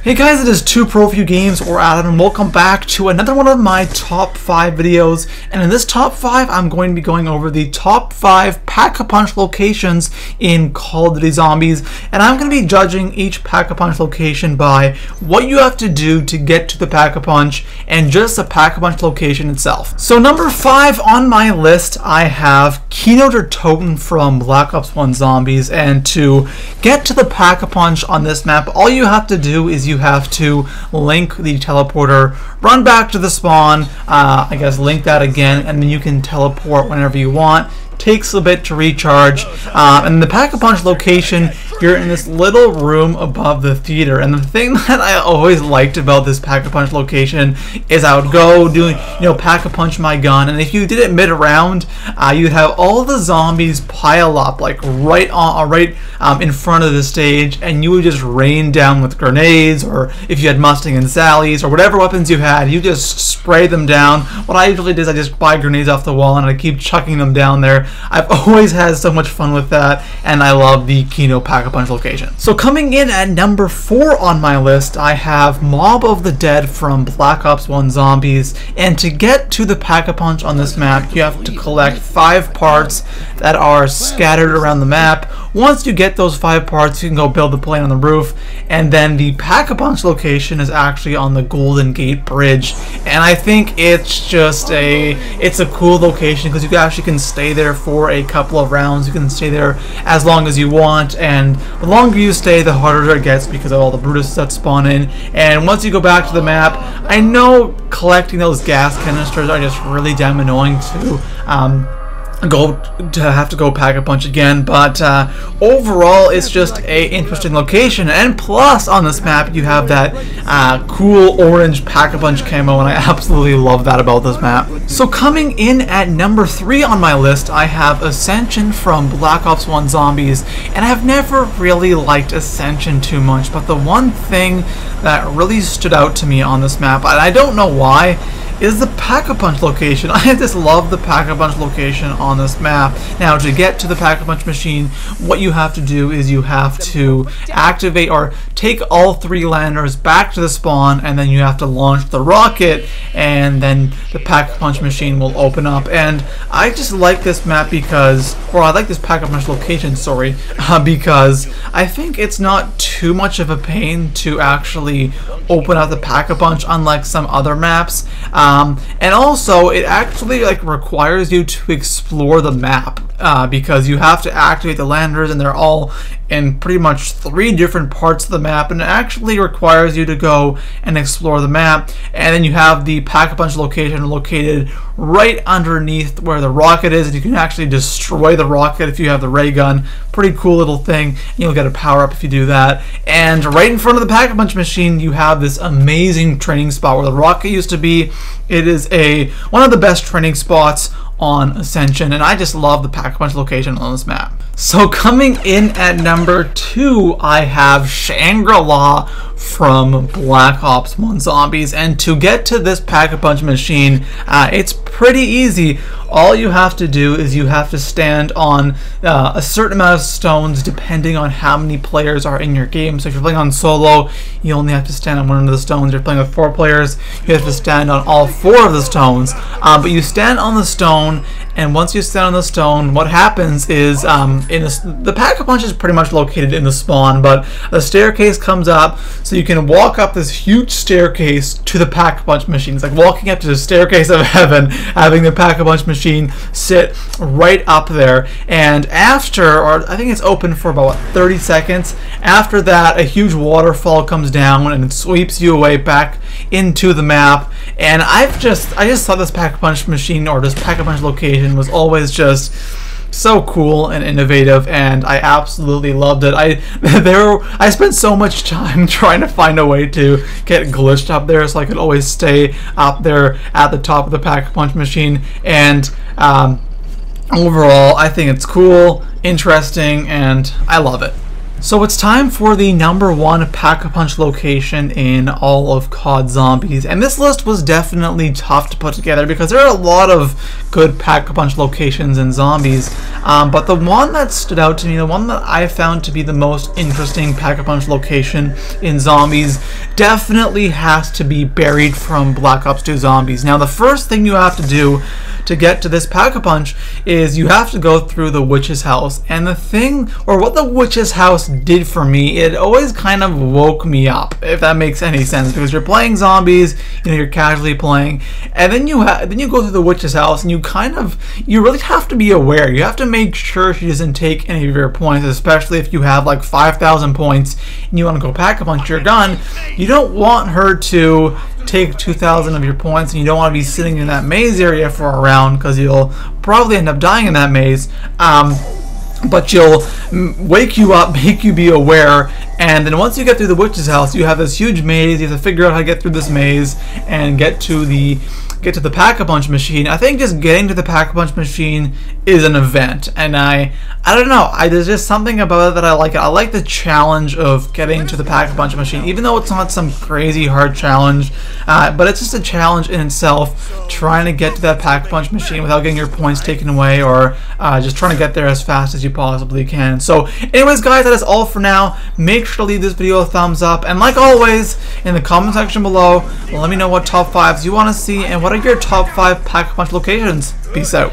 Hey guys, it is ToProForuGames or Adam, and welcome back to another one of my top 5 videos. And in this top 5, I'm going to be going over the top 5 Pack-a-Punch locations in Call of Duty Zombies. And I'm going to be judging each Pack-a-Punch location by what you have to do to get to the Pack-a-Punch and just the Pack-a-Punch location itself. So number 5 on my list, I have Kino der Toten from Black Ops 1 Zombies. And to get to the Pack-a-Punch on this map, all you have to do is you have to link the teleporter, run back to the spawn, I guess link that again, and then you can teleport whenever you want. Takes a bit to recharge, and the Pack-a-Punch location, you're in this little room above the theater. And the thing that I always liked about this Pack-a-Punch location is I would go doing, Pack-a-Punch my gun, and if you did it mid-round, you'd have all the zombies pile up like right in front of the stage, and you would just rain down with grenades, or if you had Mustang and Sally's or whatever weapons you had, you just spray them down. What I usually do is I just buy grenades off the wall and I keep chucking them down there. I've always had so much fun with that, and I love the Kino Pack-a-Punch location. So coming in at number 4 on my list, I have Mob of the Dead from Black Ops 1 Zombies. And to get to the Pack-a-Punch on this map, you have to collect 5 parts that are scattered around the map. Once you get those 5 parts, you can go build the plane on the roof, and then the Pack-a-Punch location is actually on the Golden Gate Bridge. And I think it's just it's a cool location because you actually can stay there for a couple of rounds. You can stay there as long as you want, and the longer you stay, the harder it gets because of all the Brutus that spawn in. And once you go back to the map, I know collecting those gas canisters are just really damn annoying to have to go Pack-a-Punch again, but overall it's just a interesting location. And plus on this map you have that cool orange Pack-a-Punch camo, and I absolutely love that about this map. So coming in at number 3 on my list, I have Ascension from Black Ops 1 Zombies. And I've never really liked Ascension too much, but the one thing that really stood out to me on this map, and I don't know why, is the Pack-a-Punch location. I just love the Pack-a-Punch location on this map. Now, to get to the Pack-a-Punch machine, what you have to do is you have to activate or take all 3 landers back to the spawn, and then you have to launch the rocket, and then the Pack-a-Punch machine will open up. And I just like this map because, or I like this Pack-a-Punch location, sorry, because I think it's not too much of a pain to actually open up the Pack-a-Punch, unlike some other maps. And also, it actually requires you to explore the map because you have to activate the landers, and they're all in pretty much 3 different parts of the map, and it actually requires you to go and explore the map. And then you have the Pack-a-Punch location located right underneath where the rocket is, and you can actually destroy the rocket if you have the ray gun. Pretty cool little thing. You'll get a power up if you do that. And right in front of the Pack-a-Punch machine, you have this amazing training spot where the rocket used to be. It is one of the best training spots on Ascension, and I just love the Pack-a-Punch location on this map. So coming in at number 2, I have Shangri-La from Black Ops 1 Zombies. And to get to this Pack-a-Punch machine, it's pretty easy. All you have to do is you have to stand on a certain amount of stones depending on how many players are in your game. So if you're playing on solo, you only have to stand on one of the stones. If you're playing with 4 players, you have to stand on all 4 of the stones. But you stand on the stone, and once you stand on the stone, what happens is the Pack-a-Punch is pretty much located in the spawn, but a staircase comes up, so you can walk up this huge staircase to the Pack-a-Punch machine. It's like walking up to the staircase of heaven, having the Pack-a-Punch machine sit right up there. And after, or I think it's open for about 30 seconds, after that a huge waterfall comes down and it sweeps you away back into the map. And I just thought this Pack-a-Punch machine, or this Pack-a-Punch location, was always just so cool and innovative, and I absolutely loved it. I spent so much time trying to find a way to get glitched up there so I could always stay up there at the top of the Pack-a-Punch machine. And overall, I think it's cool, interesting, and I love it. So it's time for the number 1 Pack-a-Punch location in all of COD Zombies. And this list was definitely tough to put together because there are a lot of good Pack-a-Punch locations in Zombies. But the one that stood out to me, the one that I found to be the most interesting Pack-a-Punch location in Zombies, definitely has to be buried from Black Ops 2 Zombies. Now, the first thing you have to do to get to this Pack-a-Punch is you have to go through the witch's house. And the thing, or what the witch's house did for me, it always kind of woke me up, if that makes any sense, because you're playing zombies, you know, you're casually playing, and then you go through the witch's house, and you really have to be aware. You have to make sure she doesn't take any of your points, especially if you have like 5,000 points and you want to go Pack-a-Punch your gun. You don't want her to take 2,000 of your points, and you don't want to be sitting in that maze area for a round, because you'll probably end up dying in that maze. But she'll wake you up, make you be aware, and then once you get through the witch's house, you have this huge maze. You have to figure out how to get through this maze and get to the Pack-a-Punch machine. I think just getting to the Pack-a-Punch machine is an event, and I don't know, there's just something about it that I like. I like the challenge of getting to the Pack-a-Punch machine, even though it's not some crazy hard challenge, but it's just a challenge in itself, trying to get to that Pack-a-Punch machine without getting your points taken away, or just trying to get there as fast as you possibly can. So anyways, guys, that is all for now. Make sure to leave this video a thumbs up, and like always, in the comment section below, let me know what top 5s you want to see and what are your top 5 Pack-a-Punch locations. Peace out.